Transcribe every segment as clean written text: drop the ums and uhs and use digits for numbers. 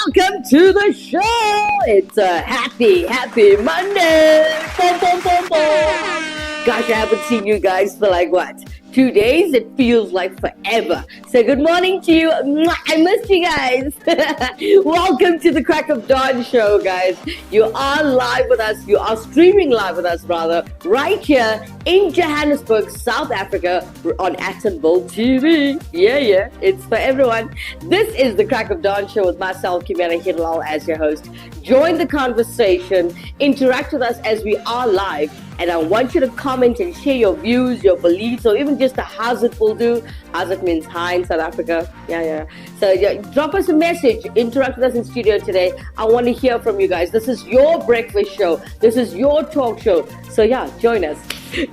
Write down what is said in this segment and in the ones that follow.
welcome to the show. It's a happy Monday. Boom, boom, boom, boom. Gosh, I haven't seen you guys for like what? 2 days? It feels like forever. So good morning to you. I missed you guys. Welcome to the Crack of Dawn show, guys. You are live with us. You are streaming live with us, rather, right here in Johannesburg, South Africa, on Attenville TV. Yeah, it's for everyone. This is the Crack of Dawn show with myself, Kimera, Heeralal, as your host. Join the conversation, interact with us as we are live, and I want you to comment and share your views, your beliefs, or even just a how's it will do. How's it means hi in South Africa. Yeah. So drop us a message, interact with us in studio today. I want to hear from you guys. This is your breakfast show. This is your talk show. So yeah, join us.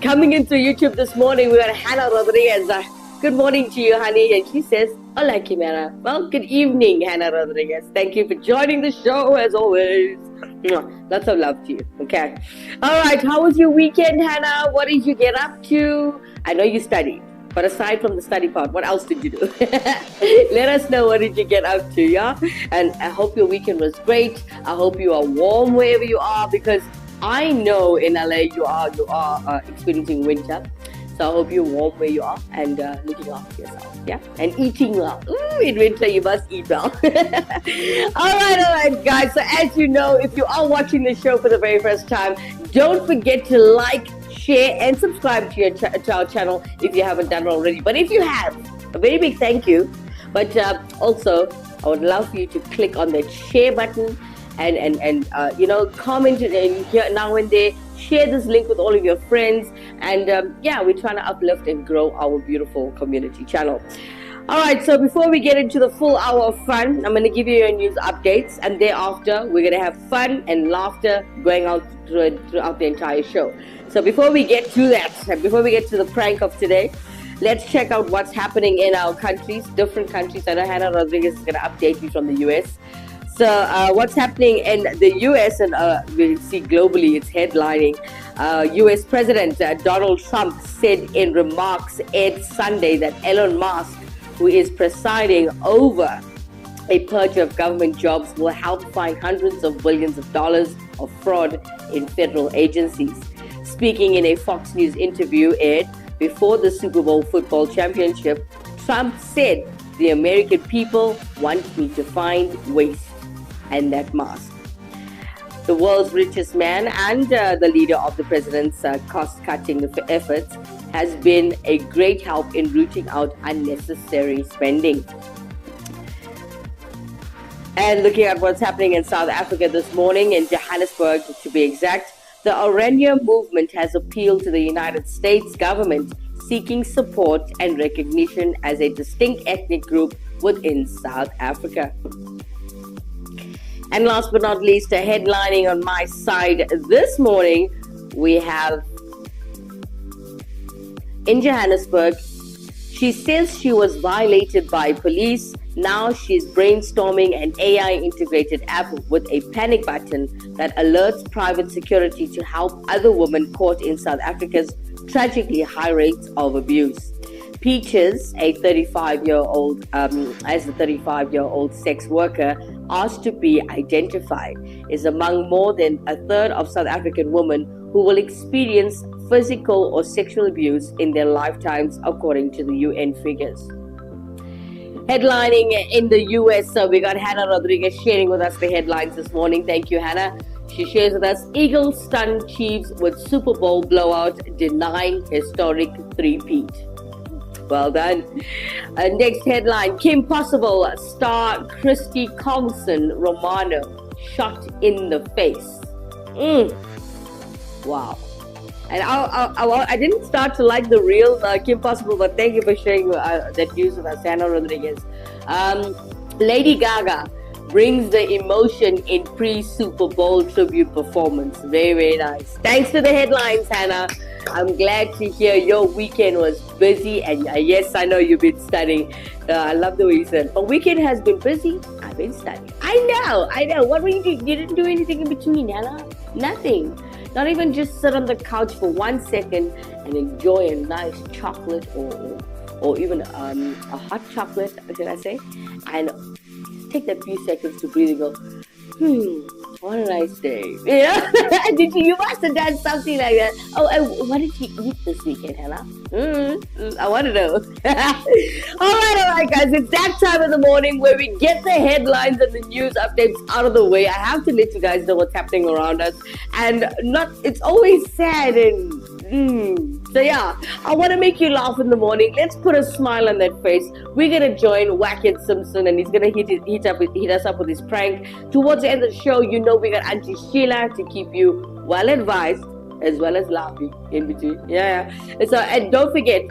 Coming into YouTube this morning, we got Hannah Rodriguez. Good morning to you, honey. And she says, hola, Kimera. Well, good evening, Hannah Rodriguez. Thank you for joining the show, as always. Lots of love to you. Okay. All right. How was your weekend, Hannah? What did you get up to? I know you studied, but aside from the study part, what else did you do? Let us know, what did you get up to, yeah? And I hope your weekend was great. I hope you are warm wherever you are, because I know in LA you are experiencing winter. So I hope you're warm where you are and looking after yourself, yeah? And eating well. In winter, you must eat well. All right, guys. So as you know, if you are watching the show for the very first time, don't forget to like, share, and subscribe to our channel if you haven't done it already. But if you have, a very big thank you. But also, I would love for you to click on that share button and comment and here now and there. Share this link with all of your friends, and we're trying to uplift and grow our beautiful community channel. All right, so before we get into the full hour of fun, I'm going to give you your news updates, and thereafter we're going to have fun and laughter going out throughout the entire show. So before we get to that, before we get to the prank of today, let's check out what's happening in our countries, different countries. I know Hannah Rodriguez is going to update you from the US. So what's happening in the US, and we'll see globally, it's headlining. US President Donald Trump said in remarks aired Sunday that Elon Musk, who is presiding over a purge of government jobs, will help find hundreds of billions of dollars of fraud in federal agencies. Speaking in a Fox News interview aired before the Super Bowl football championship, Trump said, "The American people want me to find waste and that Musk, the world's richest man and the leader of the president's cost-cutting efforts, has been a great help in rooting out unnecessary spending." And looking at what's happening in South Africa this morning, in Johannesburg to be exact, the Oranje movement has appealed to the United States government, seeking support and recognition as a distinct ethnic group within South Africa. And last but not least, headlining on my side this morning, we have in Johannesburg, she says she was violated by police. Now she's brainstorming an AI-integrated app with a panic button that alerts private security to help other women caught in South Africa's tragically high rates of abuse. Peaches, a 35-year-old sex worker asked to be identified, is among more than a third of South African women who will experience physical or sexual abuse in their lifetimes, according to the UN figures. Headlining in the US, so we got Hannah Rodriguez sharing with us the headlines this morning. Thank you, Hannah. She shares with us, Eagles stun Chiefs with Super Bowl blowout, denying historic three-peat. Well done. Next headline, Kim Possible star Christy Coulson Romano shot in the face. Wow. And I didn't start to like the real Kim Possible, but thank you for sharing that news with us, Hannah Rodriguez. Lady Gaga brings the emotion in pre-Super Bowl tribute performance. Very, very nice. Thanks for the headlines, Hannah. I'm glad to hear your weekend was busy, and yes, I know you've been studying. I love the way you said, my weekend has been busy. I've been studying. I know. What were you doing? You didn't do anything in between, Hannah? Nothing. Not even just sit on the couch for 1 second and enjoy a nice chocolate or even a hot chocolate, should I say, and take that few seconds to breathe and go, what did I say? You must have done something like that. Oh, what did you eat this weekend, Hannah? I want to know. all right, guys. It's that time of the morning where we get the headlines and the news updates out of the way. I have to let you guys know what's happening around us. And it's always sad and so yeah, I want to make you laugh in the morning. Let's put a smile on that face. We're gonna join Wackett Simpson, and he's gonna hit us up with his prank. Towards the end of the show, we got Auntie Sheila to keep you well advised as well as laughing in between. Yeah. And don't forget,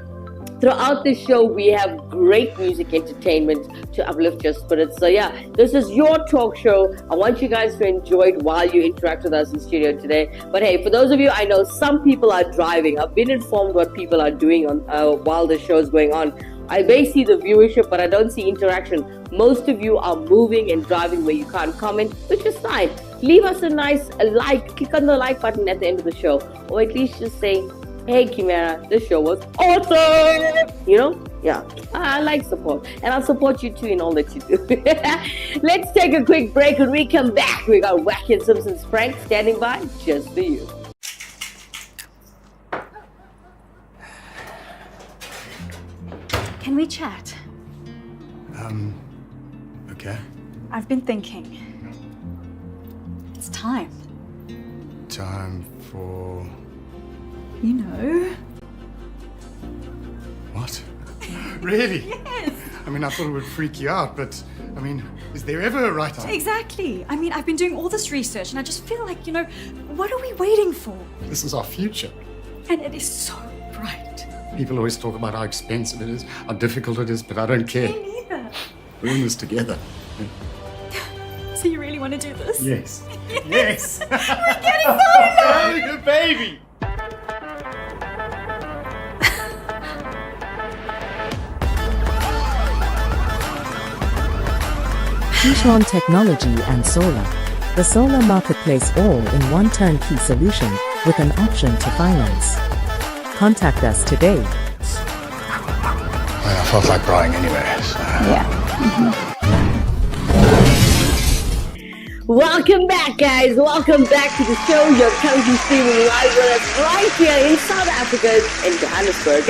throughout the show, we have great music entertainment to uplift your spirits. So yeah, this is your talk show. I want you guys to enjoy it while you interact with us in studio today. But hey, for those of you, I know some people are driving. I've been informed what people are doing on while the show is going on. I may see the viewership, but I don't see interaction. Most of you are moving and driving where you can't comment, which is fine. Leave us a like. Click on the like button at the end of the show, or at least just say, hey Kimera, this show was awesome! Yeah, I like support. And I'll support you too in all that you do. Let's take a quick break. When we come back, we got Wackett Simpson's prank standing by just for you. Can we chat? Okay. I've been thinking. It's time. Time for... What? Really? Yes. I thought it would freak you out, but, is there ever a right time? Exactly. I've been doing all this research and I just feel like, what are we waiting for? This is our future. And it is so bright. People always talk about how expensive it is, how difficult it is, but I don't care. Me neither. We're in this together. So you really want to do this? Yes. Yes! We're getting so excited! Good baby! Kishon Technology and Solar. The solar marketplace all in one turnkey solution with an option to finance. Contact us today. I felt like crying anyway, so... Yeah. Welcome back, guys. Welcome back to the show. You're currently streaming live with us right here in South Africa, in Johannesburg,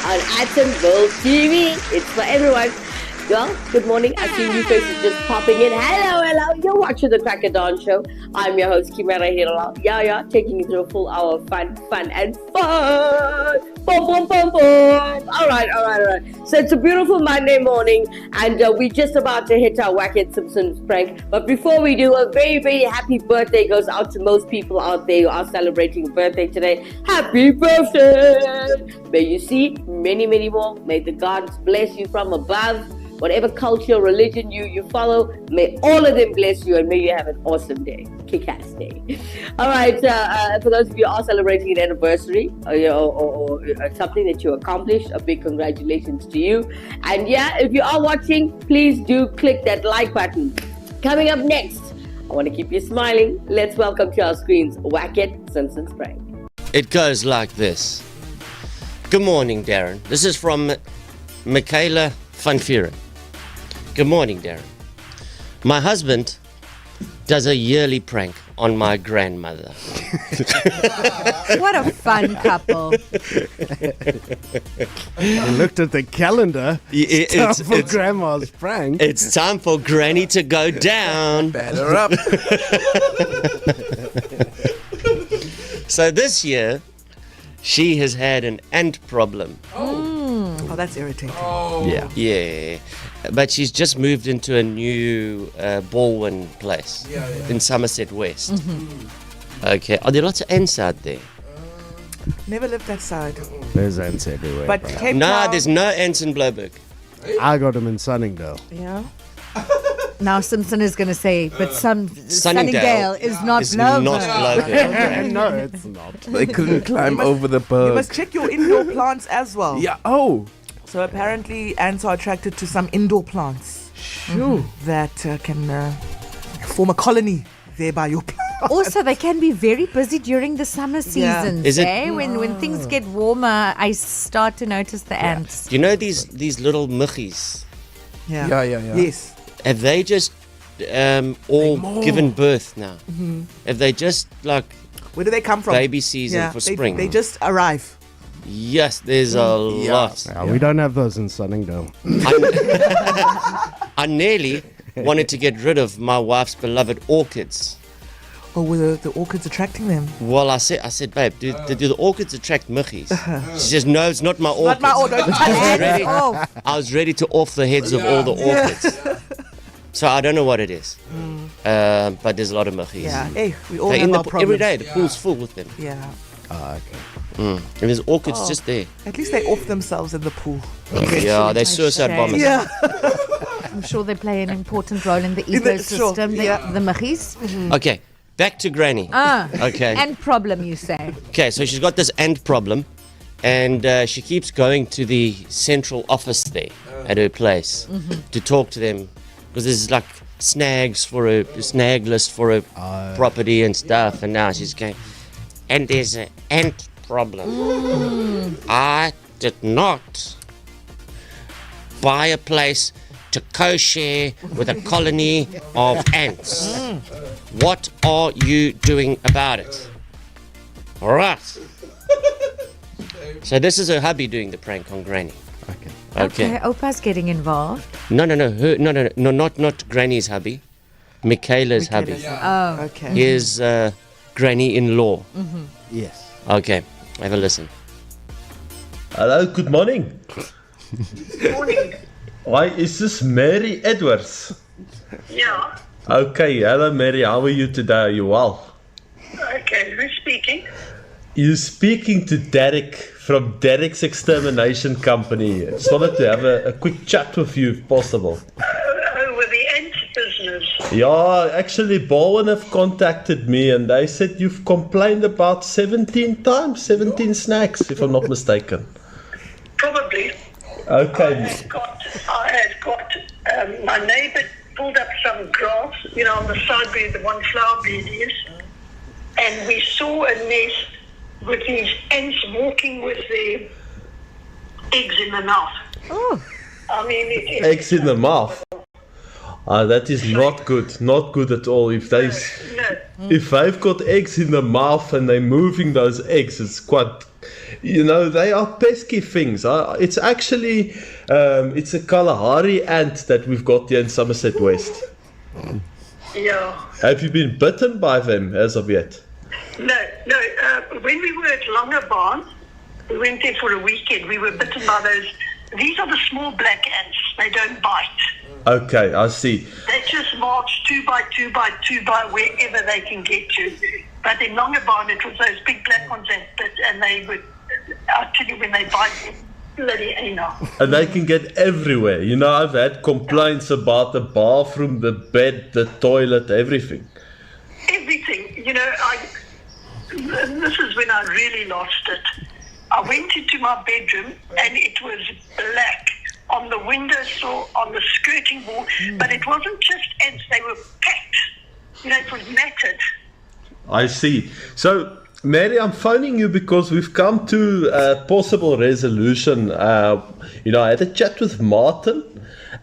on Atomville TV. It's for everyone. Well, good morning. I see new faces just popping in. Hello. You're watching the Crack of Dawn show. I'm your host, Kimera Heeralal. Yeah, taking you through a full hour of fun, and fun. Boom. All right. So it's a beautiful Monday morning, and we're just about to hit our Wackett Simpson's prank. But before we do, a very, very happy birthday goes out to most people out there who are celebrating a birthday today. Happy birthday! May you see many, many more. May the gods bless you from above. Whatever culture, religion you follow, may all of them bless you, and may you have an awesome day. Kick-ass day. All right, for those of you who are celebrating an anniversary or something that you accomplished, a big congratulations to you. And yeah, if you are watching, please do click that like button. Coming up next, I want to keep you smiling. Let's welcome to our screens, Wackett Simpson's prank. It goes like this. Good morning, Darren. This is from Michaela van Vuren. Good morning, Darren. My husband does a yearly prank on my grandmother. What a fun couple. I looked at the calendar. It's time for Grandma's prank. It's time for Granny to go down. Batter up. So this year, she has had an ant problem. Oh, that's irritating. Yeah. But she's just moved into a new Baldwin place in Somerset West. Mm-hmm. Okay. Are there lots of ants out there? Never lived that side. There's ants everywhere. But bro. Cape No, Town, there's no ants in Bloberg. I got them in Sunningdale. Yeah. Now Simpson is going to say, but Sunningdale is not It's Bloberg. not Bloberg. No, it's not. They couldn't climb over the You bug. must check your indoor plants as well. Yeah. Oh. So apparently ants are attracted to some indoor plants that can form a colony there by your plant. Also, they can be very busy during the summer Yeah. seasons. Is it- When things get warmer, I start to notice the ants. Do you know these little muggies? Yeah. Yeah. Yes. have they just all given birth now? Have they just like Where do they come from? baby season for spring? They just arrive. Yes, there's a lot. We don't have those in Sunningdale. I nearly wanted to get rid of my wife's beloved orchids. Oh, were the orchids attracting them? Well, I said, babe, do the orchids attract muggies? She says, no, it's not my orchids. Not my orchid. Don't touch it. Oh. I was ready to off the heads of all the orchids. So I don't know what it is. But there's a lot of muggies. Yeah, hey, we all They're have in our problems. every day, the pool's full with them. Yeah. Okay. And there's orchids just there. At least they off themselves in the pool. Yeah, they're suicide shame. bombers. Yeah. I'm sure they play an important role in the In the- ecosystem, sure, the machis. Okay, back to Granny. Okay. And problem, you say. Okay, so she's got this ant problem, and she keeps going to the central office there at her place to talk to them, because there's like snag list for her property and stuff, and now she's going, and there's an ant problem. I did not buy a place to co-share with a colony of ants. What are you doing about it? All right. So this is her hubby doing the prank on Granny. Okay. Opa's getting involved. No, not Granny's hubby. Michaela's hubby. Oh. Okay. His granny-in-law. Yes. Okay, have a listen. Hello, good morning. Morning. Why is this Mary Edwards? Yeah. Okay, hello Mary, how are you today? Are you well? Okay, who's speaking? You're speaking to Derek from Derek's Extermination Company. Just wanted to have a quick chat with you if possible. With the ant business. Yeah, actually Bowen have contacted me and they said you've complained about 17 times, 17 snacks if I'm not mistaken. Probably. Okay. I had got my neighbour pulled up some grass, on the side where the one flower bed is, and we saw a nest with these ants walking with their eggs in the mouth. Oh. I mean, Eggs in the mouth. That is not good at all. If they've got eggs in the mouth and they're moving those eggs, it's quite, they are pesky things. It's actually, it's a Kalahari ant that we've got here in Somerset West. Yeah. Have you been bitten by them as of yet? No. When we were at Longabarn, we went there for a weekend. We were bitten by those. These are the small black ants. They don't bite. Okay, I see. They just march 2 by 2 by 2 by wherever they can get to. But in Longabarn, it was those big black ones that bit, and they would, I'll tell you, when they bite, bloody anal. And they can get everywhere. I've had complaints about the bathroom, the bed, the toilet, everything. Everything. This is when I really lost it. I went into my bedroom, and it was black on the windowsill, on the skirting board, but it wasn't just ants, they were packed. It was matted. I see. So, Mary, I'm phoning you because we've come to a possible resolution. I had a chat with Martin,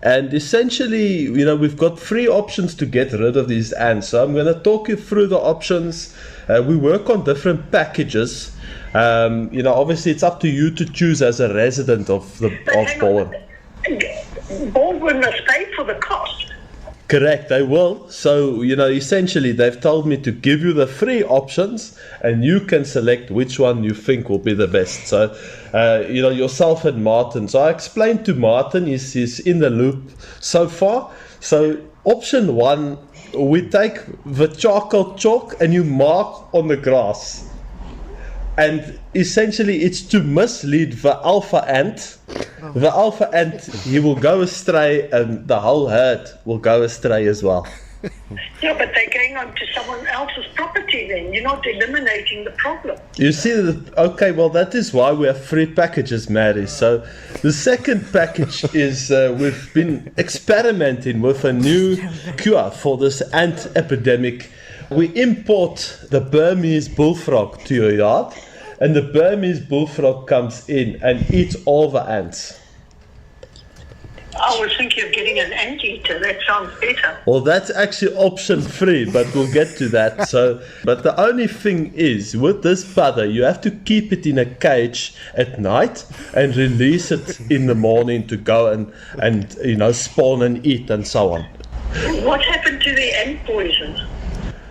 and essentially, we've got 3 options to get rid of these ants. So I'm going to talk you through the options. We work on different packages. Obviously, it's up to you to choose as a resident of Bowen. Baldwin must pay for the cost. Correct, they will. So, essentially, they've told me to give you the 3 options and you can select which one you think will be the best. So, yourself and Martin. So, I explained to Martin, he's in the loop so far. So, option 1, we take the charcoal chalk and you mark on the grass. And essentially, it's to mislead the alpha ant. The alpha ant, he will go astray, and the whole herd will go astray as well. Yeah, but they're going on to someone else's property then. You're not eliminating the problem. You see, okay, well, that is why we have 3 packages, Mary. So the second package is we've been experimenting with a new cure for this ant epidemic. We import the Burmese bullfrog to your yard. And the Burmese bullfrog comes in and eats all the ants. I was thinking of getting an anteater. That sounds better. Well, that's actually option 3, but we'll get to that. So, but the only thing is, with this pudder, you have to keep it in a cage at night and release it in the morning to go and spawn and eat and so on. What happened to the ant poison?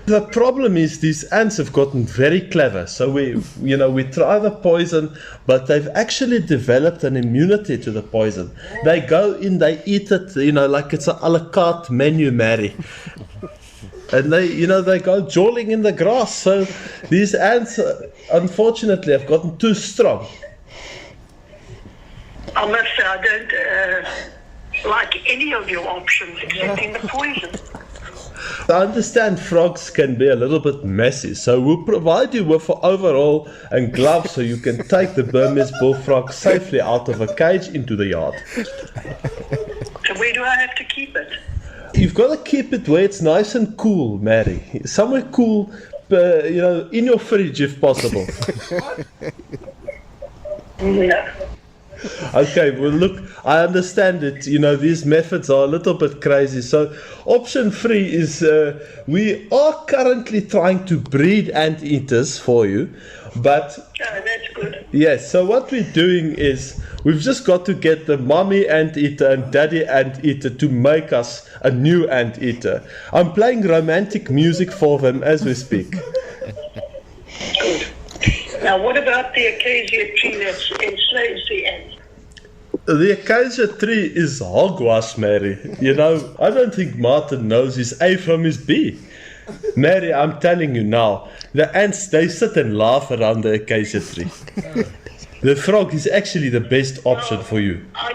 The problem is these ants have gotten very clever. So we try the poison, but they've actually developed an immunity to the poison. They go in, they eat it, like it's a la carte menu, Mary. And they go jawling in the grass. So these ants, unfortunately, have gotten too strong. I must say, I don't like any of your options excepting the poison. I understand frogs can be a little bit messy, so we'll provide you with an overall and gloves so you can take the Burmese bullfrog safely out of a cage into the yard. So where do I have to keep it? You've got to keep it where it's nice and cool, Mary. Somewhere cool, in your fridge if possible. Yeah. Okay, well look, I understand it, these methods are a little bit crazy. So option 3 is we are currently trying to breed anteaters for you, but Oh, that's good. yes, so what we're doing is we've just got to get the mommy anteater and daddy anteater to make us a new anteater. I'm playing romantic music for them as we speak. Good. Now, what about the acacia tree that enslaves the ants? The acacia tree is hogwash, Mary. I don't think Martin knows his A from his B. Mary, I'm telling you now, the ants, they sit and laugh around the acacia tree. The frog is actually the best option for you. I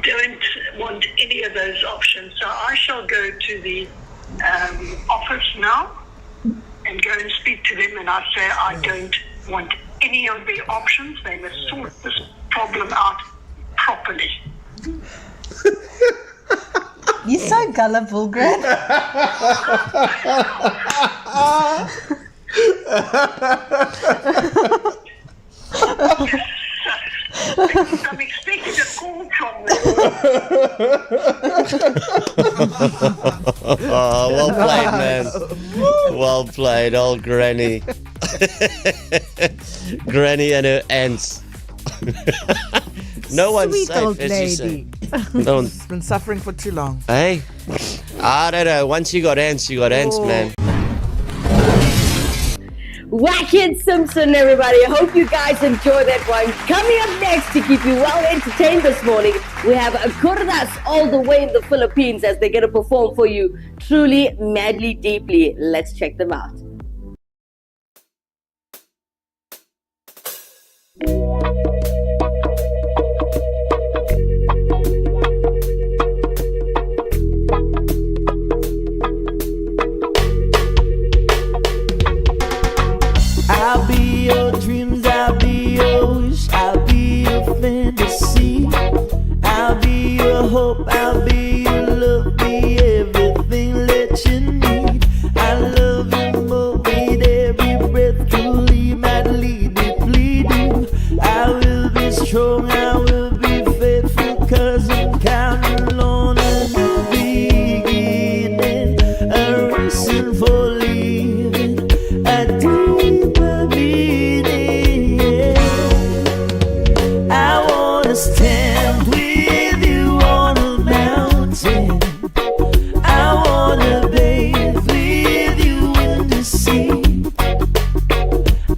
don't want any of those options, so I shall go to the office now and go and speak to them, and I say I don't want any of the options. They must sort this problem out properly. You're so gullible, Gran. I'm expecting a call from them. Oh, well played, man. Well played, old Granny. Granny and her ants. No one's Sweet safe, old as you say. lady. No one, It's been suffering for too long. hey? I don't know. Once you got ants, man. Wackhead Simpson, everybody. I hope you guys enjoy that one. Coming up next to keep you well entertained this morning, we have Kurdas all the way in the Philippines as they're going to perform for you truly, madly, deeply. Let's check them out. I'll be your dreams, I'll be your wish, I'll be your fantasy. I'll be your hope, I'll be your love, be everything that you need. I love you more with every breath, truly, madly, deeply do. I will be strong, I will be faithful, 'cause I'm counting on a new beginning, a reason for living, a deeper meaning. I wanna stand with you on a mountain. I wanna bathe with you in the sea.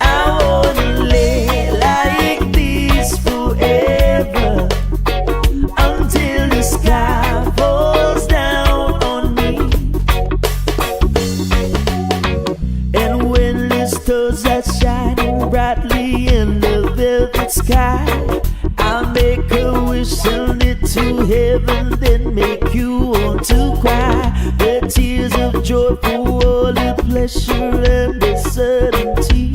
I wanna lay like this forever until the sky falls down on me. And when the stars are shining brightly in the velvet sky, I'll make a wish, send it to heaven, then make you want to cry. The tears of joy for all the pleasure and the certainty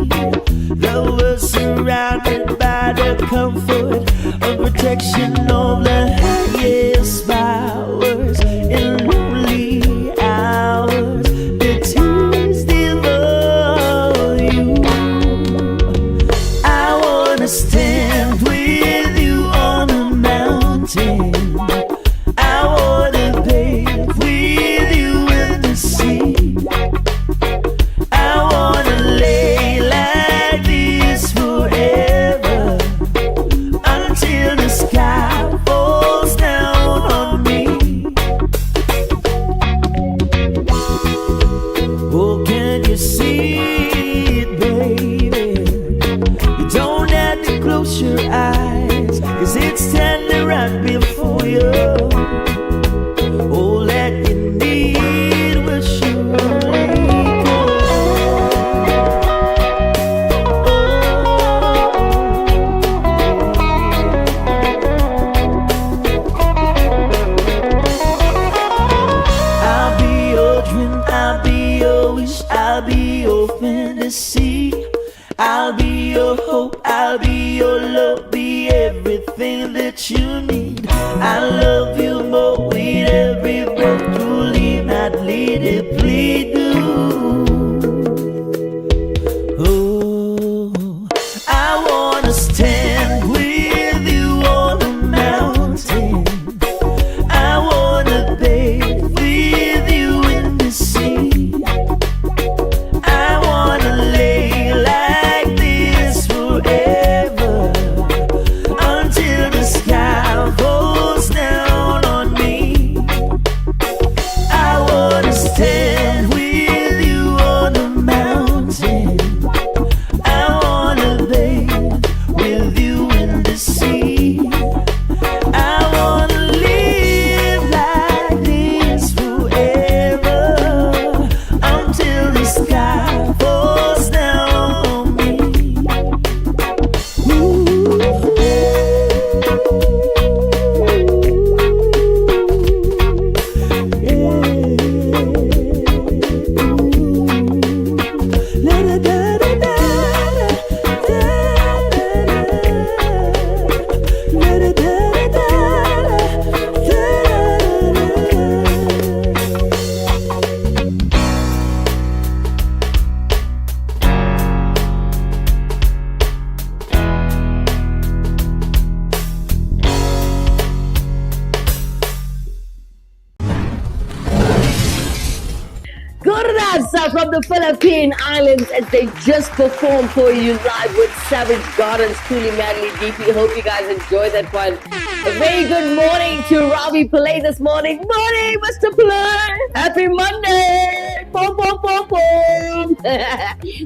that we're surrounded by the comfort and protection of the highest powers in lonely hours. The tears devour you. I wanna stand with you on a mountain. the sea. I'll be your hope, I'll be your love, be everything that you need. I love you more with every breath, truly not lead it, please do. Oh, I wanna stand with you on the mountain. I wanna bathe with you in the sea. I wanna lay like this forever until the sky falls down on me. I wanna stand with you on the mountain. I wanna bathe with you in the sea. I wanna live like this forever until the sky falls down on me. Gurasa from the Philippine Islands as they just performed for you live with Savage Gardens, Truly Madly Deeply. Hope you guys enjoyed that one. A very good morning to Ravi Pillai this morning. Morning, Mr. Pillai. Happy Monday. Boom, boom, boom, boom.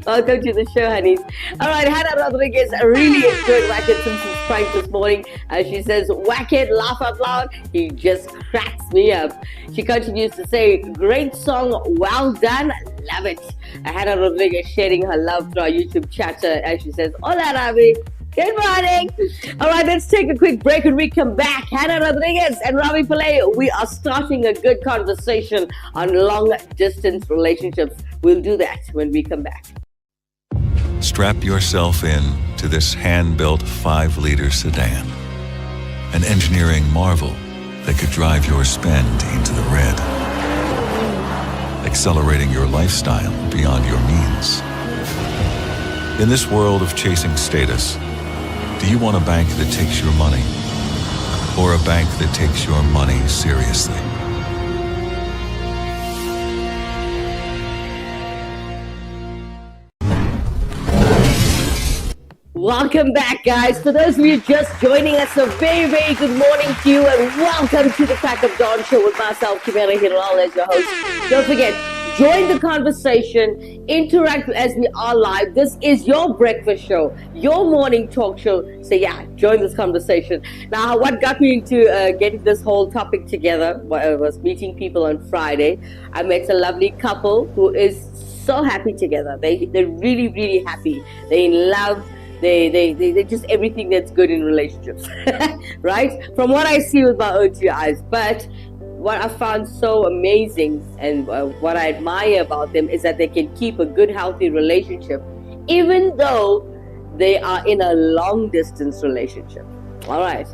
Welcome to the show, honeys. All right, Hannah Rodriguez really enjoyed Whack It Simpson's prank this morning. She says, whack it, laugh out loud. He just cracks me up. She continues to say, great song, well done, love it. Hannah Rodriguez sharing her love through our YouTube chat as she says, hola, Ravi. Good morning. All right, let's take a quick break and we come back. Hannah Rodriguez and Ravi Pillai, we are starting a good conversation on long-distance relationships. We'll do that when we come back. Strap yourself in to this hand-built 5-liter sedan. An engineering marvel that could drive your spend into the red. Accelerating your lifestyle beyond your means. In this world of chasing status, do you want a bank that takes your money or a bank that takes your money seriously? Welcome back, guys. For those of you just joining us, a very, very good morning to you and welcome to the Crack of Dawn show with myself, Kimera, Heeralal as your host. Don't forget, join the conversation, interact as we are live. This is your breakfast show, your morning talk show. So yeah, join this conversation. Now, what got me into getting this whole topic together was meeting people on Friday. I met a lovely couple who is so happy together. They're really, really happy. They're in love. They just everything that's good in relationships, right? From what I see with my own 2 eyes. But what I found so amazing and what I admire about them is that they can keep a good, healthy relationship, even though they are in a long distance relationship. All right.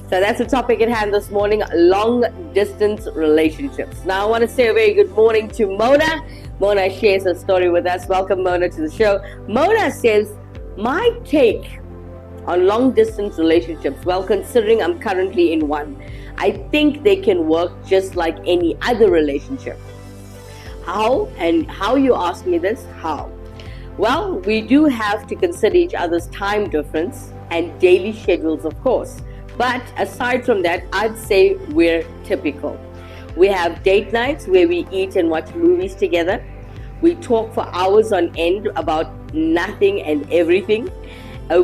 So that's the topic at hand this morning, long distance relationships. Now I want to say a very good morning to Mona. Mona shares her story with us. Welcome, Mona, to the show. Mona says, my take on long distance relationships, well, considering I'm currently in one, I think they can work just like any other relationship. How? And how you ask me this? How? Well, we do have to consider each other's time difference and daily schedules, of course. But aside from that, I'd say we're typical. We have date nights where we eat and watch movies together. We talk for hours on end about nothing and everything.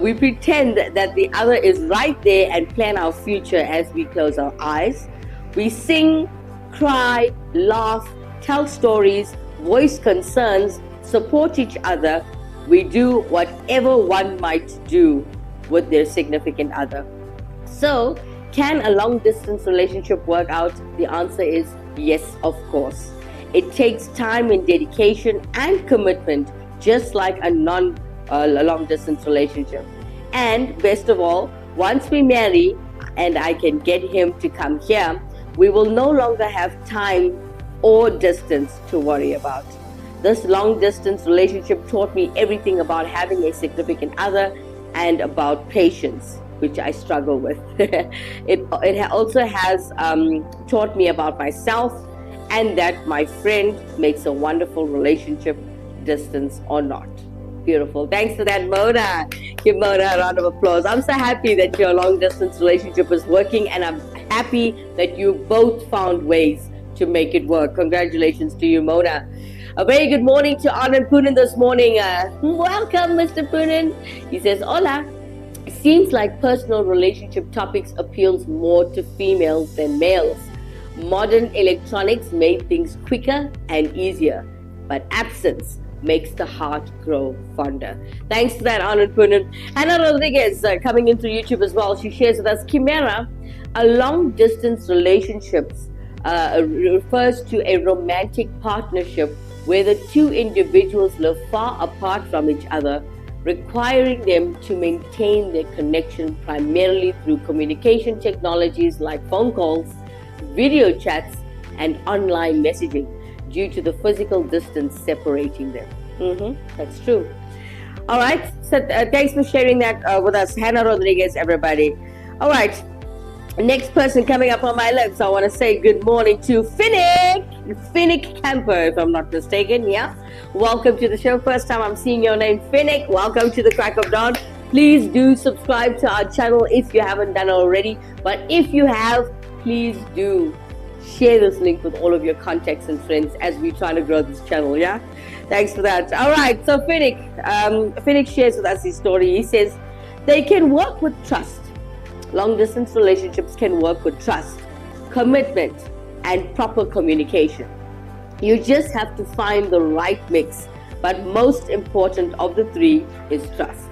We pretend that the other is right there and plan our future as we close our eyes. We sing, cry, laugh, tell stories, voice concerns, support each other. We do whatever one might do with their significant other. So, can a long distance relationship work out? The answer is yes, of course. It takes time and dedication and commitment just like a long distance relationship. And best of all, once we marry and I can get him to come here, we will no longer have time or distance to worry about. This long distance relationship taught me everything about having a significant other and about patience, which I struggle with. It also has taught me about myself, and that my friend makes a wonderful relationship, distance or not. Beautiful. Thanks for that, Mona. Give Mona a round of applause. I'm so happy that your long distance relationship is working, and I'm happy that you both found ways to make it work. Congratulations to you, Mona. A very good morning to Anand Poonen this morning. Welcome, Mr. Poonen. He says, Hola. Seems like personal relationship topics appeals more to females than males. Modern electronics made things quicker and easier, but absence makes the heart grow fonder. Thanks for that, Anand Poonen. Hannah Rodriguez coming into YouTube as well. She shares with us, Kimera, a long distance relationships refers to a romantic partnership where the two individuals live far apart from each other, requiring them to maintain their connection primarily through communication technologies like phone calls, video chats, and online messaging due to the physical distance separating them. That's true. All right, so thanks for sharing that with us, Hannah Rodriguez, everybody. All right, next person coming up on my list, I want to say good morning to Finnick Camper, if I'm not mistaken. Yeah, welcome to the show. First time I'm seeing your name, Finnick. Welcome to the Crack of Dawn. Please do subscribe to our channel if you haven't done it already. But if you have, please do share this link with all of your contacts and friends as we try to grow this channel. Yeah, thanks for that. All right, so Finnick shares with us his story. He says they can work with trust. Long distance relationships can work with trust, commitment, and proper communication. You just have to find the right mix, but most important of the three is trust.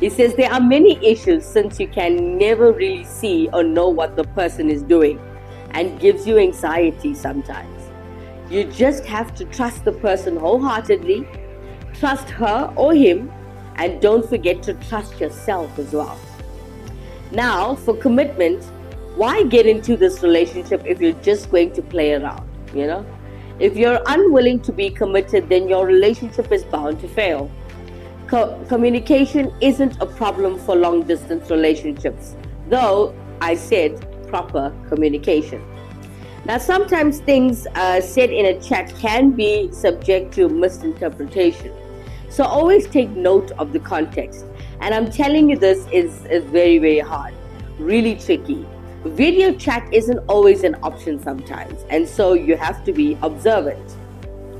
He says there are many issues since you can never really see or know what the person is doing, and gives you anxiety sometimes. You just have to trust the person wholeheartedly, trust her or him, and don't forget to trust yourself as well. Now, for commitment, why get into this relationship if you're just going to play around, you know? If you're unwilling to be committed, then your relationship is bound to fail. Communication isn't a problem for long distance relationships, though I said proper communication. Now, sometimes things said in a chat can be subject to misinterpretation. So always take note of the context. And I'm telling you, this is very, very hard, really tricky. Video chat isn't always an option sometimes, and so you have to be observant.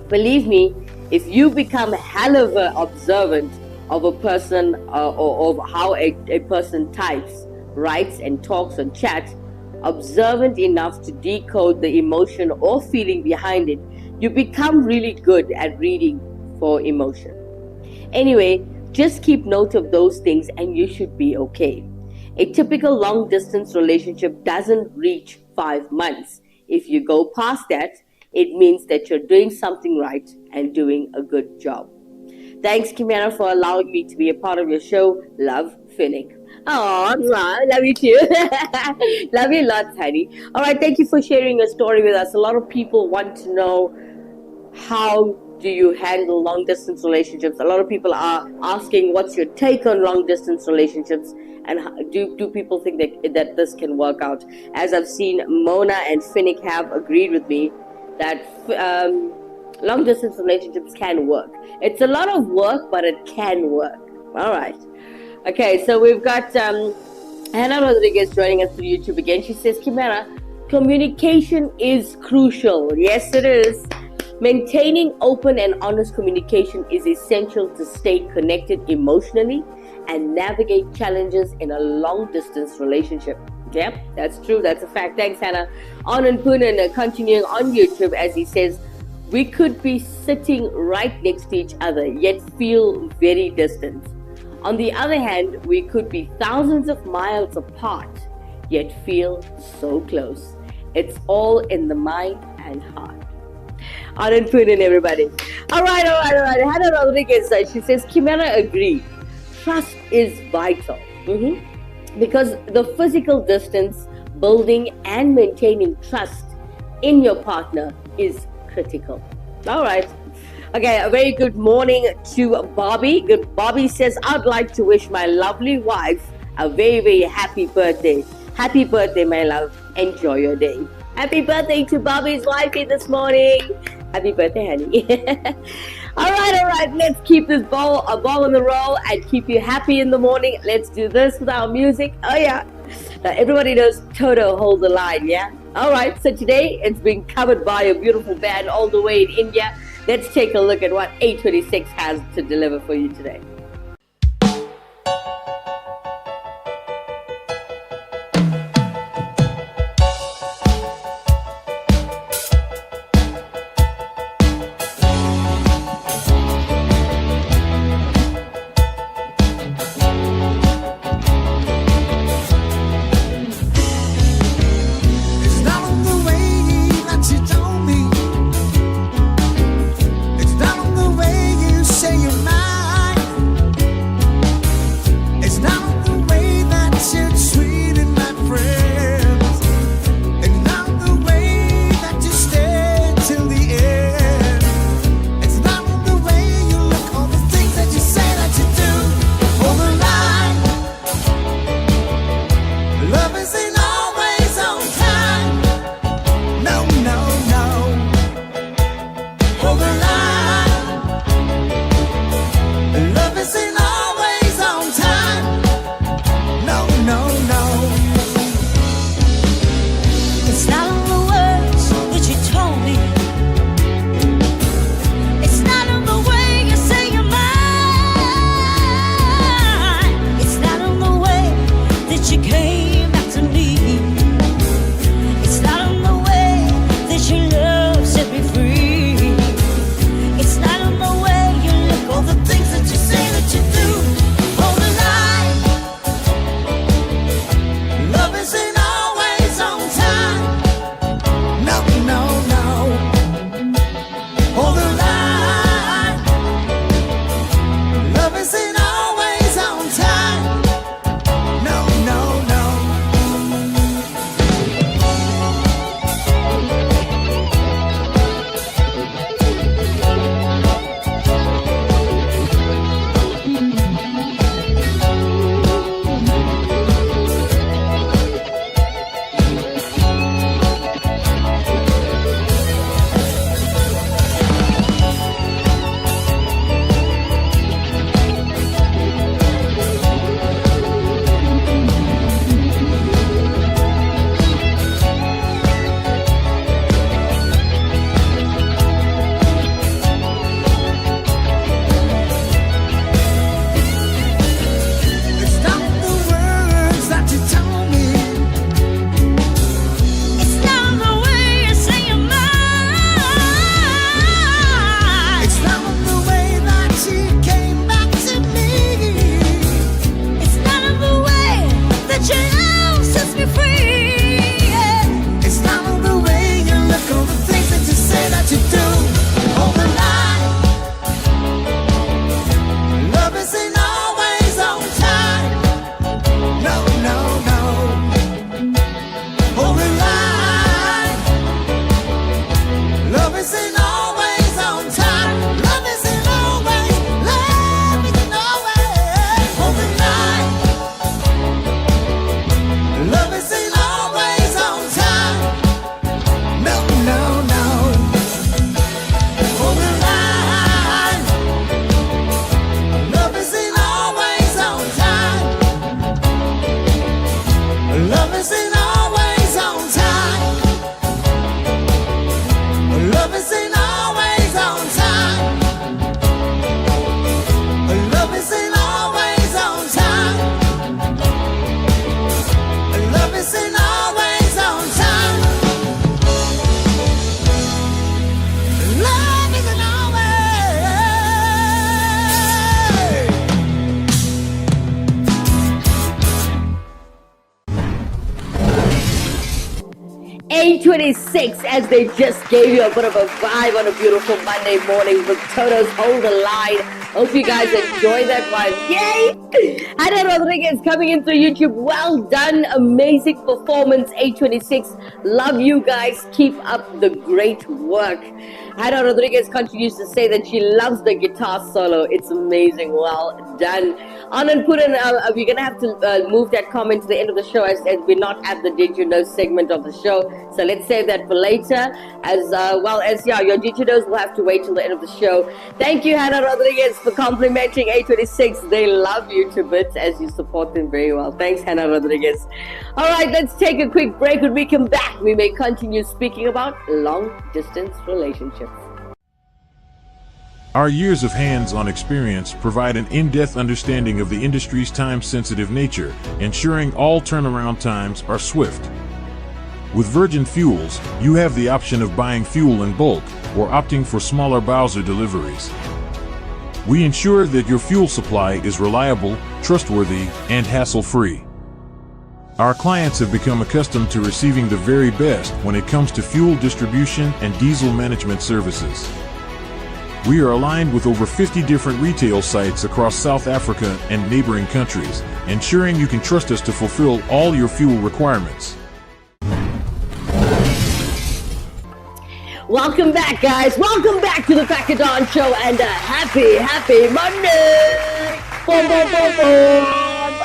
Believe me, if you become hella observant of a person or of how a person types, writes, and talks on chat, observant enough to decode the emotion or feeling behind it, you become really good at reading for emotion. Anyway, just keep note of those things and you should be okay. A typical long distance relationship doesn't reach 5 months. If you go past that, it means that you're doing something right and doing a good job. Thanks, Kimera, for allowing me to be a part of your show. Love, Finnick. Oh, love you too. Love you lots, honey. All right, thank you for sharing your story with us. A lot of people want to know, how do you handle long distance relationships? A lot of people are asking, what's your take on long distance relationships? And do people think that this can work out? As I've seen, Mona and Finnick have agreed with me that long distance relationships can work. It's a lot of work, but it can work. All right. Okay, so we've got Hannah Rodriguez joining us through YouTube again. She says, Kimera, communication is crucial. Yes, it is. Maintaining open and honest communication is essential to stay connected emotionally and navigate challenges in a long-distance relationship. Yep, that's true. That's a fact. Thanks, Hannah. Anand Poonen continuing on YouTube as he says, we could be sitting right next to each other, yet feel very distant. On the other hand, we could be thousands of miles apart, yet feel so close. It's all in the mind and heart. out and tune in, everybody. All right. Hannah Rodriguez, she says, Kimera agreed. Trust is vital. Because the physical distance, building and maintaining trust in your partner is critical. All right. Okay, a very good morning to Bobby. Bobby says, I'd like to wish my lovely wife a very, very happy birthday. Happy birthday, my love. Enjoy your day. Happy birthday to Bobby's wifey this morning. Happy birthday, honey. All right. Let's keep this ball on the roll and keep you happy in the morning. Let's do this with our music. Oh, yeah. Now, everybody knows Toto Hold the Line, yeah? All right, so today it's been covered by a beautiful band all the way in India. Let's take a look at what 826 has to deliver for you today. Say you're mine. 8:26 as they just gave you a bit of a vibe on a beautiful Monday morning with Toto's Hold the Line. Hope you guys enjoy that one. Yay! Hannah Rodriguez coming in through YouTube. Well done. Amazing performance. 8:26. Love you guys. Keep up the great work. Hannah Rodriguez continues to say that she loves the guitar solo. It's amazing. Well done. Anand Puran, we're going to have to move that comment to the end of the show as we're not at the Did You Know segment of the show. So let's save that for later. As well as, your Did You Knows will have to wait till the end of the show. Thank you, Hannah Rodriguez, for complimenting 8:26. They love you to bits as you support them very well. Thanks, Hannah Rodriguez. All right, let's take a quick break. When we come back, we may continue speaking about long-distance relationships. Our years of hands-on experience provide an in-depth understanding of the industry's time-sensitive nature, ensuring all turnaround times are swift. With Virgin Fuels, you have the option of buying fuel in bulk or opting for smaller Bowser deliveries. We ensure that your fuel supply is reliable, trustworthy, and hassle-free. Our clients have become accustomed to receiving the very best when it comes to fuel distribution and diesel management services. We are aligned with over 50 different retail sites across South Africa and neighboring countries, ensuring you can trust us to fulfill all your fuel requirements. Welcome back, guys. Welcome back to the Crack of Dawn show and a happy Monday. Boom, boom, boom, boom.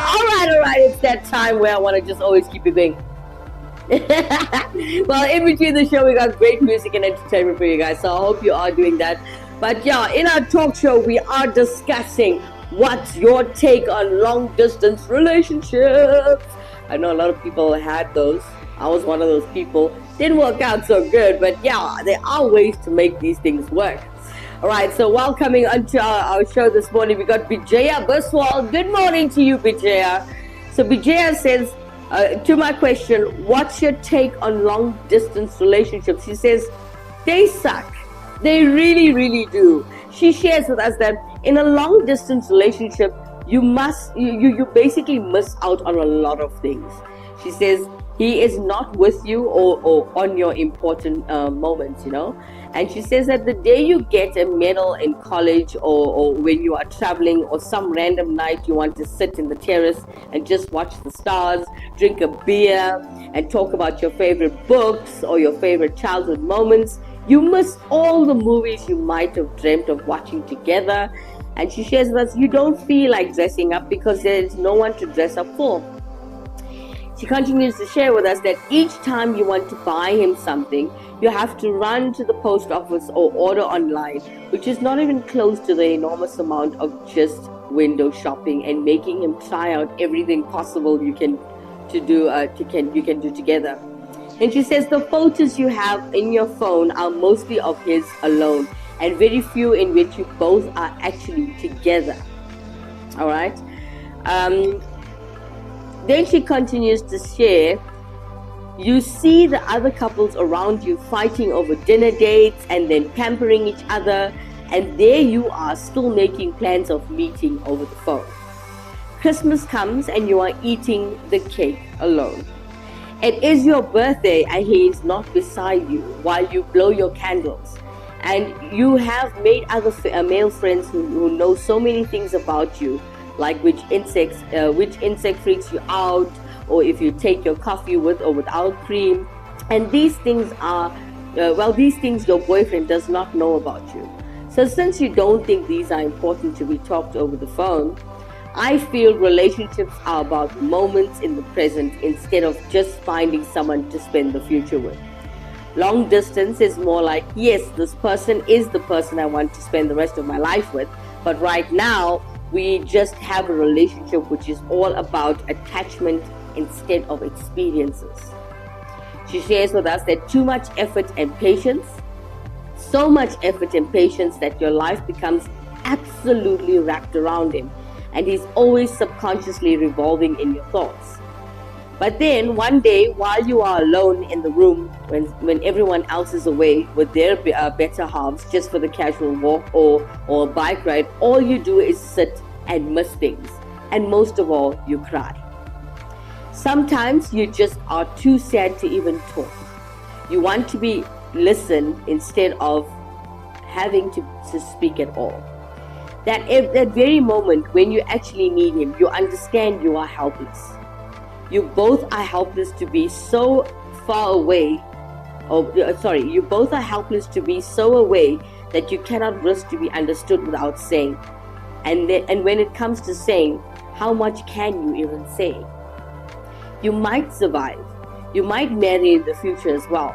All right. It's that time where I want to just always keep it going. Well, in between the show, we got great music and entertainment for you guys, so I hope you are doing that. But in our talk show, we are discussing what's your take on long-distance relationships. I know a lot of people had those. I was one of those people. Didn't work out so good, but there are ways to make these things work. All right, so welcoming onto our show this morning, we got Bijaya Biswal. Good morning to you, Bijaya. So Bijaya says, to my question, what's your take on long-distance relationships? She says, they suck. They really, really do. She shares with us that in a long-distance relationship, you basically miss out on a lot of things. She says he is not with you or on your important moments, And she says that the day you get a medal in college or when you are traveling or some random night you want to sit in the terrace and just watch the stars, drink a beer and talk about your favorite books or your favorite childhood moments, you miss all the movies you might have dreamt of watching together. And she shares with us, you don't feel like dressing up because there is no one to dress up for. She continues to share with us that each time you want to buy him something, you have to run to the post office or order online, which is not even close to the enormous amount of just window shopping and making him try out everything possible you can do together. And she says the photos you have in your phone are mostly of his alone and very few in which you both are actually together. All right. Then she continues to share, you see the other couples around you fighting over dinner dates and then pampering each other, and there you are still making plans of meeting over the phone. Christmas comes and you are eating the cake alone. It is your birthday and he is not beside you while you blow your candles. And you have made other male friends who know so many things about you, like which insect freaks you out, or if you take your coffee with or without cream. And these things are, these things your boyfriend does not know about you. So since you don't think these are important to be talked over the phone, I feel relationships are about moments in the present instead of just finding someone to spend the future with. Long distance is more like, yes, this person is the person I want to spend the rest of my life with, but right now we just have a relationship which is all about attachment instead of experiences. She shares with us that too much effort and patience, so much effort and patience that your life becomes absolutely wrapped around him, and he's always subconsciously revolving in your thoughts. But then one day, while you are alone in the room, when everyone else is away with their better halves just for the casual walk or a bike ride, all you do is sit and miss things. And most of all, you cry. Sometimes you just are too sad to even talk. You want to be listened instead of having to speak at all. That very moment when you actually need him, you understand you are helpless. You both are helpless to be so far away. You both are helpless to be so away that you cannot risk to be understood without saying. And when it comes to saying, how much can you even say? You might survive. You might marry in the future as well.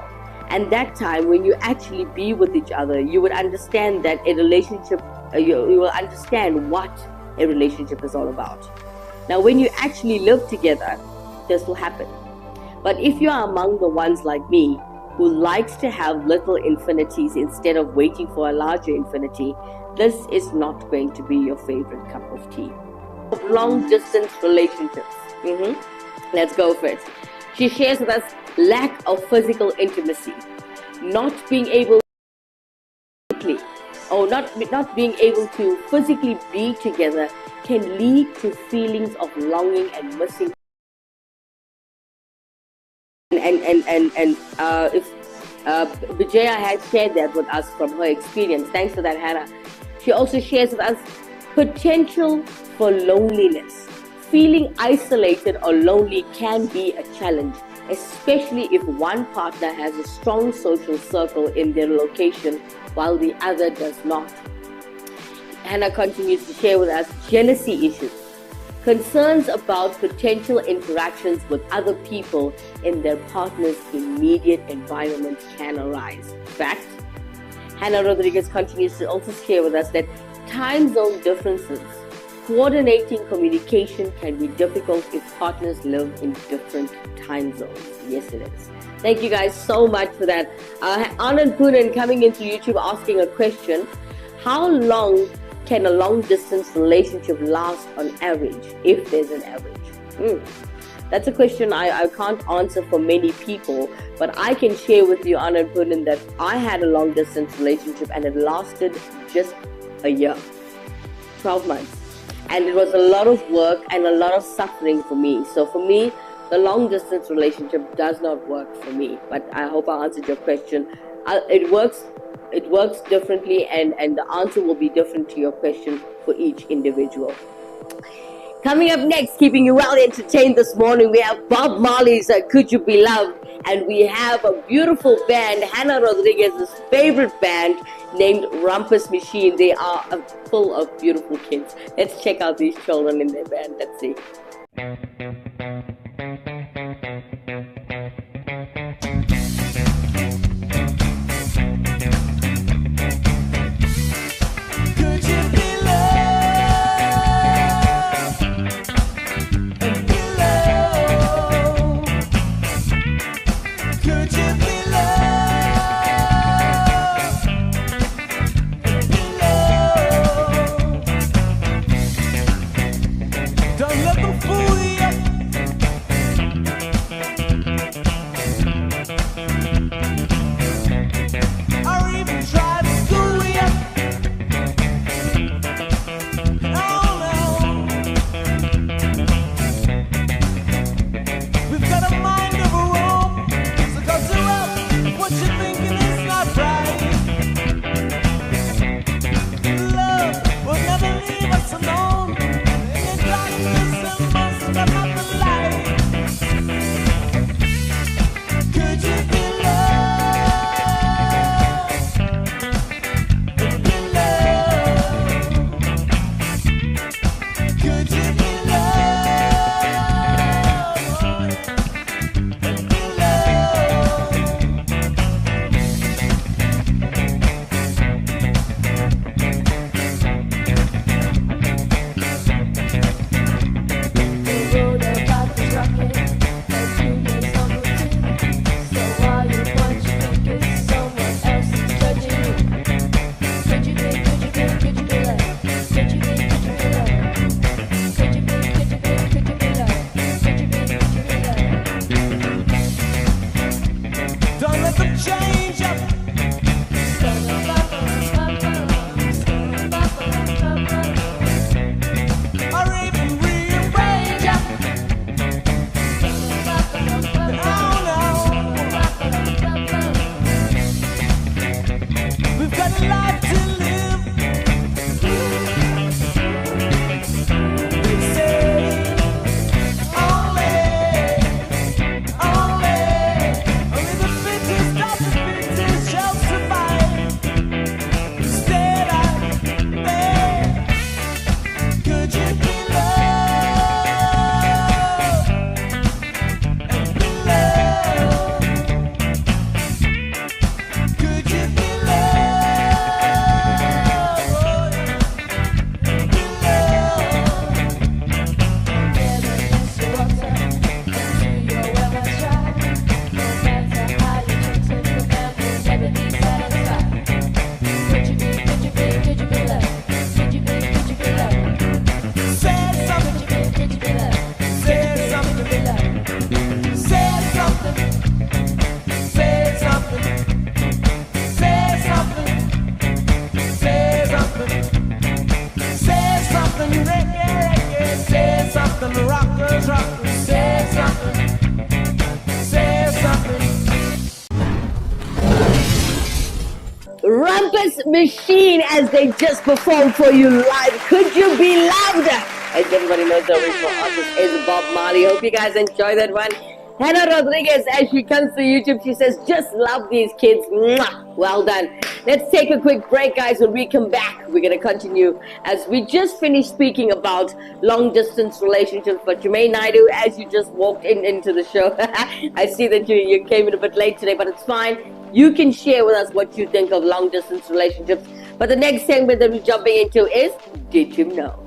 And that time when you actually be with each other, you would understand that a relationship, you will understand what a relationship is all about. Now, when you actually live together, this will happen. But if you are among the ones like me, who likes to have little infinities instead of waiting for a larger infinity, this is not going to be your favorite cup of tea. Long distance relationships. Let's go for it. She shares with us lack of physical intimacy, not being able to physically be together can lead to feelings of longing and missing. If Vijaya had shared that with us from her experience, thanks for that, Hannah. She also shares with us potential for loneliness. Feeling isolated or lonely can be a challenge, especially if one partner has a strong social circle in their location while the other does not. Hannah continues to share with us jealousy issues. Concerns about potential interactions with other people in their partner's immediate environment can arise. Fact, Hannah Rodriguez continues to also share with us that time zone differences, coordinating communication can be difficult if partners live in different time zones. Yes, it is. Thank you guys so much for that. Anand Poonen coming into YouTube asking a question. How long can a long distance relationship last on average, if there's an average? That's a question I can't answer for many people, but I can share with you, Anand Poonen, that I had a long distance relationship and it lasted just a year, 12 months. And it was a lot of work and a lot of suffering for me. So for me, the long distance relationship does not work for me. But I hope I answered your question. It works differently, and the answer will be different to your question for each individual. Coming up next, keeping you well entertained this morning, we have Bob Marley's Could You Be Loved, and we have a beautiful band, Hannah Rodriguez's favorite band, named Rumpus Machine. They are full of beautiful kids. Let's check out these children in their band. Let's see. Don't let them fool you. Rumpus Machine as they just performed for you live. Could you be louder? As everybody knows, the original artist is Bob Marley. Hope you guys enjoy that one. Hannah Rodriguez, as she comes to YouTube, she says, just love these kids. Mwah! Well done. Let's take a quick break, guys. When we come back, we're going to continue as we just finished speaking about long-distance relationships. But Jermaine Naidu, as you just walked into the show, I see that you came in a bit late today, but it's fine. You can share with us what you think of long-distance relationships. But the next segment that we're jumping into is, Did You Know?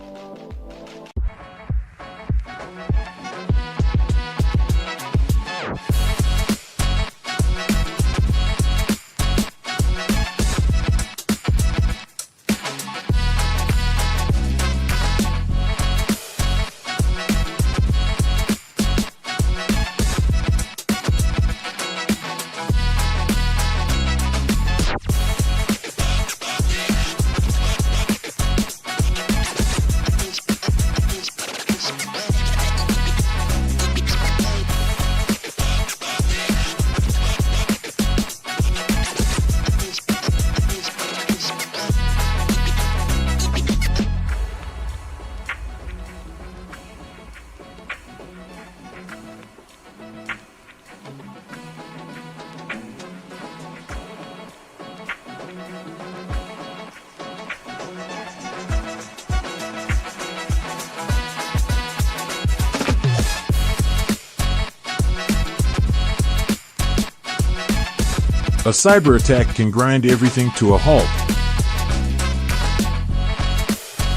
A cyber attack can grind everything to a halt.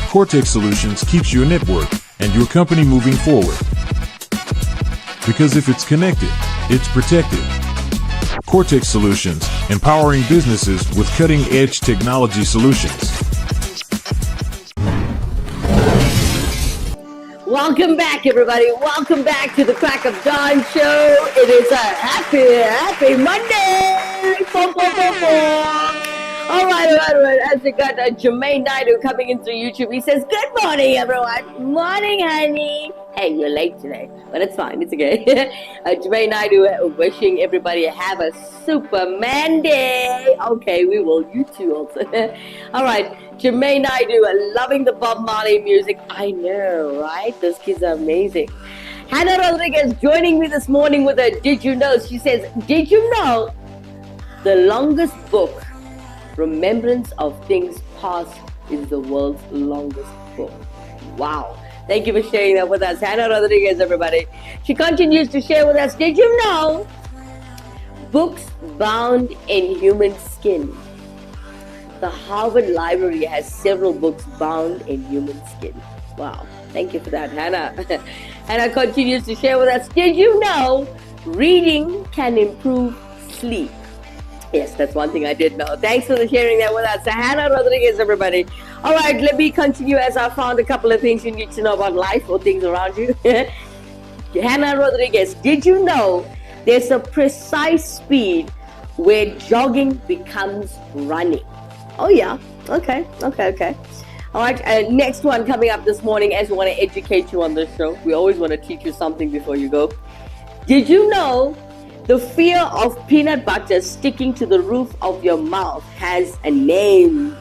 Cortex Solutions keeps your network and your company moving forward. Because if it's connected, it's protected. Cortex Solutions, empowering businesses with cutting-edge technology solutions. Welcome back, everybody. Welcome back to the Crack of Dawn show. It is a happy Monday. Boom, boom, boom, boom. All right. As we got Jermaine Naidu coming into YouTube, he says, good morning, everyone. Morning, honey. Hey, you're late today, but it's fine. It's okay. Jermaine Naidu wishing everybody have a Superman day. Okay, we will. You too also. All right. Jermaine Naidu, loving the Bob Marley music. I know, right? Those kids are amazing. Hannah Rodriguez joining me this morning with a Did You Know? She says, did you know the longest book, Remembrance of Things Past, is the world's longest book? Wow. Thank you for sharing that with us. Hannah Rodriguez, everybody. She continues to share with us, did you know books bound in human skin? The Harvard Library has several books bound in human skin. Wow. Thank you for that, Hannah. Hannah continues to share with us, did you know reading can improve sleep? Yes, that's one thing I did know. Thanks for sharing that with us. Hannah Rodriguez, everybody. All right, let me continue as I found a couple of things you need to know about life or things around you. Hannah Rodriguez, did you know there's a precise speed where jogging becomes running? Oh, yeah. Okay. All right, next one coming up this morning, as we want to educate you on this show. We always want to teach you something before you go. Did you know the fear of peanut butter sticking to the roof of your mouth has a name?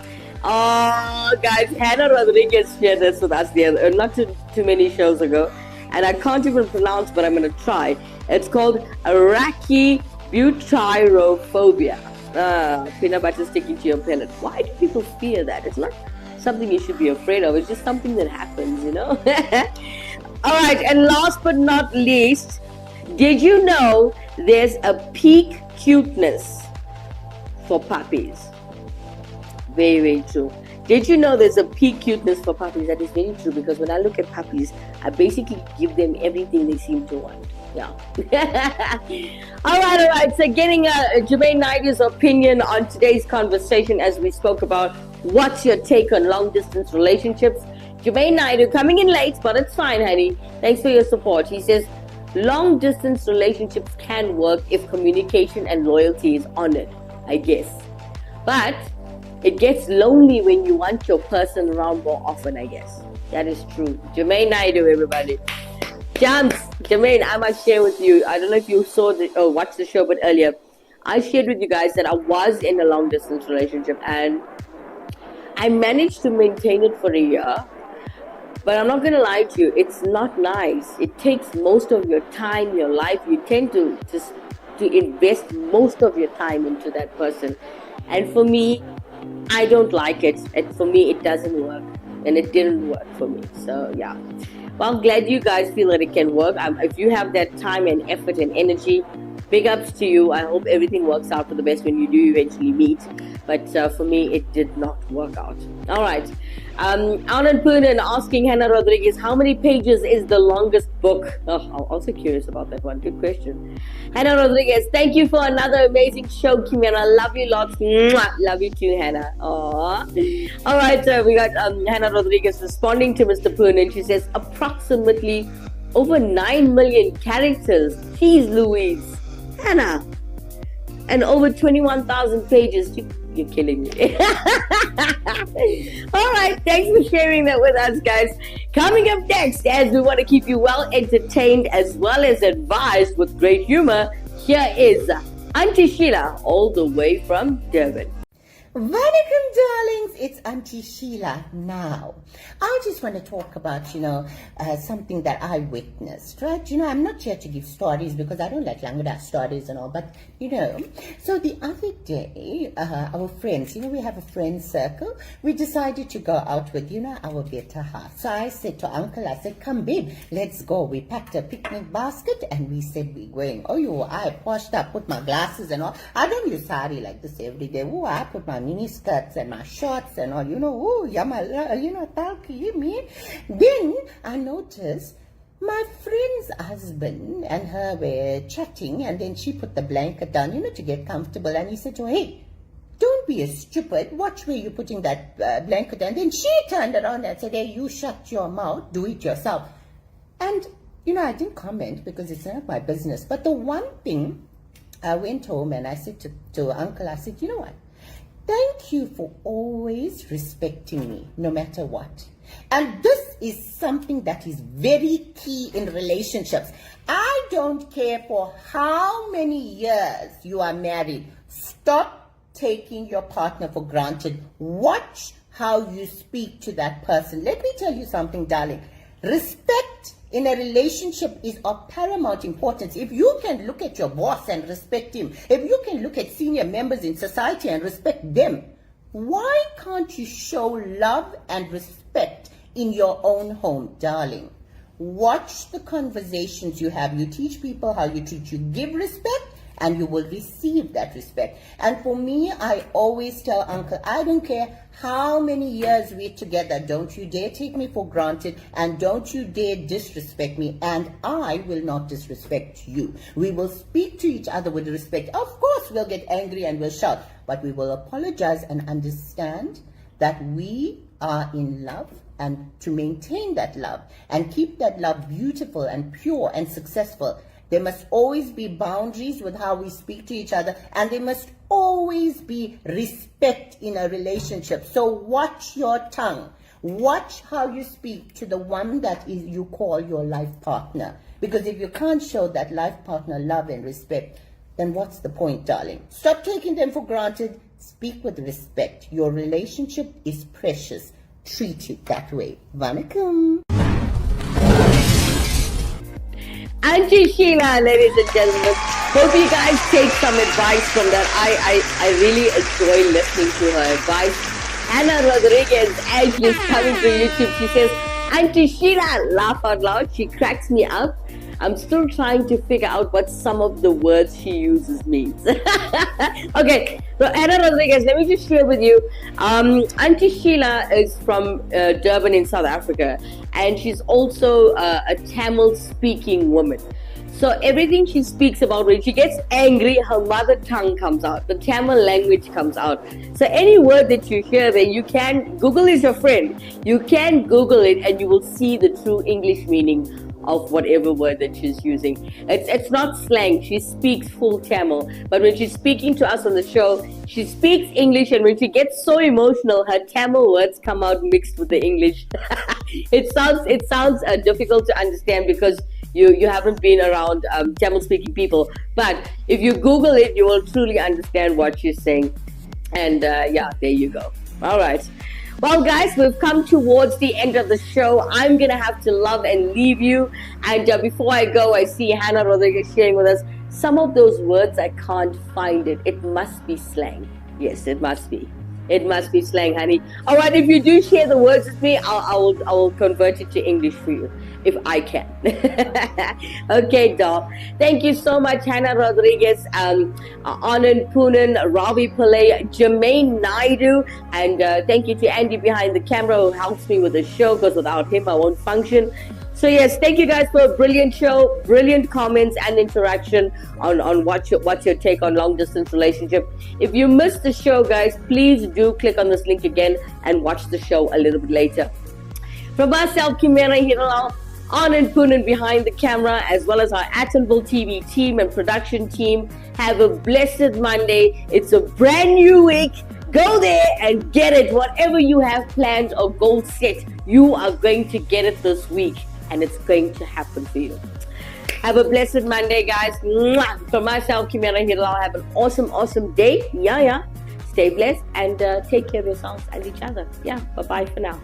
Oh, guys, Hannah Rodriguez shared this with us not too many shows ago. And I can't even pronounce, but I'm going to try. It's called arachibutyrophobia. Peanut butter sticking to your palate. Why do people fear that? It's not something you should be afraid of. It's just something that happens, you know. All right, and last but not least, did you know there's a peak cuteness for puppies? Very, very true. Did you know there's a peak cuteness for puppies? That is very true, because when I look at puppies, I basically give them everything they seem to want. Yeah. All right. So getting Jermaine Naidu's opinion on today's conversation, as we spoke about what's your take on long distance relationships. Jermaine Naidu coming in late, but it's fine, honey. Thanks for your support. He says long distance relationships can work if communication and loyalty is honored, I guess. But it gets lonely when you want your person around more often, I guess. That is true. Jermaine Naidu, everybody. Jermaine, I must share with you. I don't know if you saw or watched the show, but earlier I shared with you guys that I was in a long distance relationship and I managed to maintain it for a year. But I'm not going to lie to you, it's not nice. It takes most of your time, your life. You tend to just to invest most of your time into that person. And for me, I don't like it. And for me, it doesn't work. And it didn't work for me. So, yeah. Well, I'm glad you guys feel that it can work. If you have that time and effort and energy, big ups to you. I hope everything works out for the best when you do eventually meet. But for me, it did not work out. All right. Anand Poonen asking Hannah Rodriguez, how many pages is the longest book? Oh, I'm also curious about that one. Good question. Hannah Rodriguez, thank you for another amazing show, Kimera. Love you lots. Mwah. Love you too, Hannah. Aww. All right, so we got Hannah Rodriguez responding to Mr. Poonen. She says, approximately over 9 million characters. Jeez Louise. Hannah. And over 21,000 pages. You're killing me. All right, thanks for sharing that with us, guys. Coming up next, as we want to keep you well entertained as well as advised with great humor, here is Auntie Sheila, all the way from Durban. Vanakkam, darlings, it's Auntie Sheila now. I just want to talk about, something that I witnessed, right? I'm not here to give stories because I don't like Langada stories and all, but, so the other day, our friends, we have a friend circle, we decided to go out with, our better half. So I said to Uncle, I said, come babe, let's go. We packed a picnic basket and we said we're going. I washed up, put my glasses and all. I don't use sari like this every day. I put my mini skirts and my shorts and all, talky me. Then I noticed my friend's husband and her were chatting, and then she put the blanket down, to get comfortable. And he said to her, hey, don't be a stupid. Watch where you're putting that blanket. And then she turned around and said, hey, you shut your mouth. Do it yourself. And, I didn't comment because it's not my business. But the one thing, I went home and I said to Uncle, I said, you know what? Thank you for always respecting me, no matter what. And this is something that is very key in relationships. I don't care for how many years you are married. Stop taking your partner for granted. Watch how you speak to that person. Let me tell you something, darling. Respect in a relationship is of paramount importance. If you can look at your boss and respect him, if you can look at senior members in society and respect them, why can't you show love and respect in your own home, darling? Watch the conversations you have. You teach people how you treat. You give respect and you will receive that respect. And for me, I always tell Uncle, I don't care how many years we're together, don't you dare take me for granted and don't you dare disrespect me, and I will not disrespect you. We will speak to each other with respect. Of course, we'll get angry and we'll shout, but we will apologize and understand that we are in love, and to maintain that love and keep that love beautiful and pure and successful, there must always be boundaries with how we speak to each other, and there must always be respect in a relationship. So watch your tongue. Watch how you speak to the one that is you call your life partner. Because if you can't show that life partner love and respect, then what's the point, darling? Stop taking them for granted. Speak with respect. Your relationship is precious. Treat it that way. Vanakkam. Auntie Sheila, ladies and gentlemen, hope you guys take some advice from that. I really enjoy listening to her advice. Hannah Rodriguez, as she's coming to YouTube, she says, Auntie Sheila, laugh out loud. She cracks me up. I'm still trying to figure out what some of the words she uses means. Okay, so Hannah Rodriguez, let me just share with you. Auntie Sheila is from Durban in South Africa, and she's also a Tamil-speaking woman. So everything she speaks about, when she gets angry, her mother tongue comes out. The Tamil language comes out. So any word that you hear there, you can, Google is your friend. You can Google it and you will see the true English meaning of whatever word that she's using. It's not slang. She speaks full Tamil. But when she's speaking to us on the show, she speaks English, and when she gets so emotional, her Tamil words come out mixed with the English. It sounds difficult to understand because you haven't been around Tamil speaking people. But if you Google it, you will truly understand what she's saying. And yeah, there you go. All right. Well, guys, we've come towards the end of the show. I'm going to have to love and leave you. And before I go, I see Hannah Rodriguez sharing with us some of those words. I can't find it. It must be slang. Yes, it must be. It must be slang, honey. All right, if you do share the words with me, I will convert it to English for you, if I can. Okay, doll. Thank you so much, Hannah Rodriguez, Anand Poonen, Ravi Pillai, Jermaine Naidu, and thank you to Andy behind the camera who helps me with the show, because without him, I won't function. So yes, thank you guys for a brilliant show, brilliant comments and interaction on what's your take on long distance relationship. If you missed the show, guys, please do click on this link again and watch the show a little bit later. From myself, Kimera, Heeralal, Anand Poonen behind the camera, as well as our Atonville TV team and production team, have a blessed Monday. It's a brand new week. Go there and get it. Whatever you have planned or goal set, you are going to get it this week. And it's going to happen for you. Have a blessed Monday, guys. Mwah! From myself, Kimera Heeralal, have an awesome day. Yeah. Stay blessed and take care of yourselves and each other. Yeah, bye-bye for now.